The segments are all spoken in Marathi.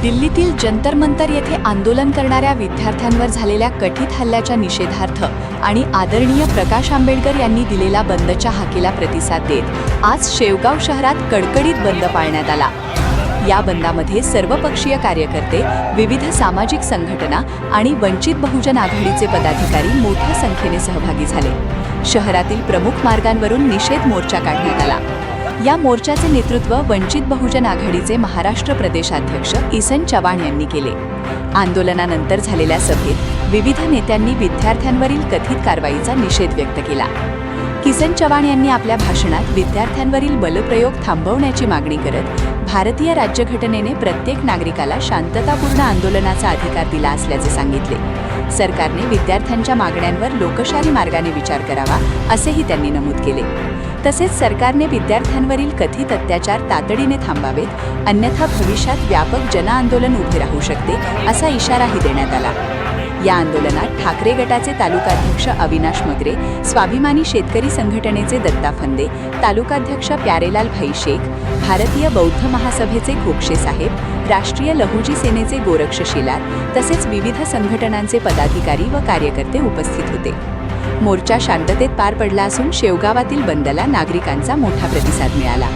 दिल्लीतील जंतर मंतर येथे आंदोलन करणाऱ्या विद्यार्थ्यांवर झालेल्या कथित हल्ल्याच्या निषेधार्थ आणि आदरणीय प्रकाश आंबेडकर यांनी दिलेला बंदच्या हाकेला प्रतिसाद देत आज शेवगाव शहरात कडकडीत बंद पाळण्यात आला। या बंदामध्ये सर्वपक्षीय कार्यकर्ते, विविध सामाजिक संघटना आणि वंचित बहुजन आघाडीचे पदाधिकारी मोठ्या संख्येने सहभागी झाले। शहरातील प्रमुख मार्गांवरून निषेध मोर्चा काढण्यात आला। या मोर्चाचे नेतृत्व वंचित बहुजन आघाडीचे महाराष्ट्र प्रदेशाध्यक्ष किसन चव्हाण यांनी केले। आंदोलनानंतर झालेल्या सभेत विविध नेत्यांनी विद्यार्थ्यांवरील कथित कारवाईचा निषेध व्यक्त केला। किसन चव्हाण यांनी आपल्या भाषणात विद्यार्थ्यांवरील बलप्रयोग थांबवण्याची मागणी करत भारतीय राज्यघटनेने प्रत्येक नागरिकाला शांततापूर्ण आंदोलनाचा अधिकार दिला असल्याचे सांगितले। सरकारने विद्यार्थ्यांच्या मागण्यांवर लोकशाही मार्गाने विचार करावा असेही त्यांनी नमूद केले। तसेच सरकारने विद्यार्थ्यांवरील कथित अत्याचार तातडीने थांबावेत, अन्यथा भविष्यात व्यापक जनआंदोलन उभे राहू शकते असा इशाराही देण्यात आला। या आंदोलनात ठाकरे गटाचे तालुकाध्यक्ष अविनाश मगरे, स्वाभिमानी शेतकरी संघटनेचे दत्ता फंदे, तालुकाध्यक्ष प्यारेलाल भाई शेख, भारतीय बौद्ध महासभेचे खोक्षे साहेब, राष्ट्रीय लहुजी सेनेचे गोरक्ष शिलार तसेच विविध संघटनांचे पदाधिकारी व कार्यकर्ते उपस्थित होते। मोर्चा शांततेत पार पडला असून शेवगावातील बंदला नागरिकांचा मोठा प्रतिसाद मिळाला।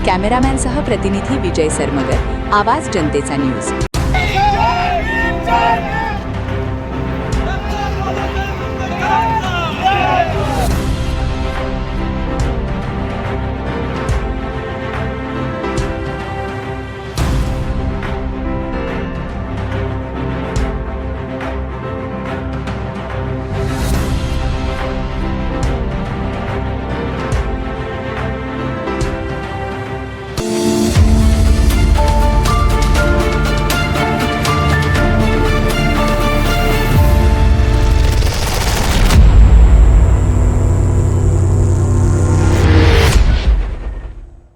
कॅमेरामॅनसह प्रतिनिधी विजय सरमगर, आवाज जनतेचा न्यूज।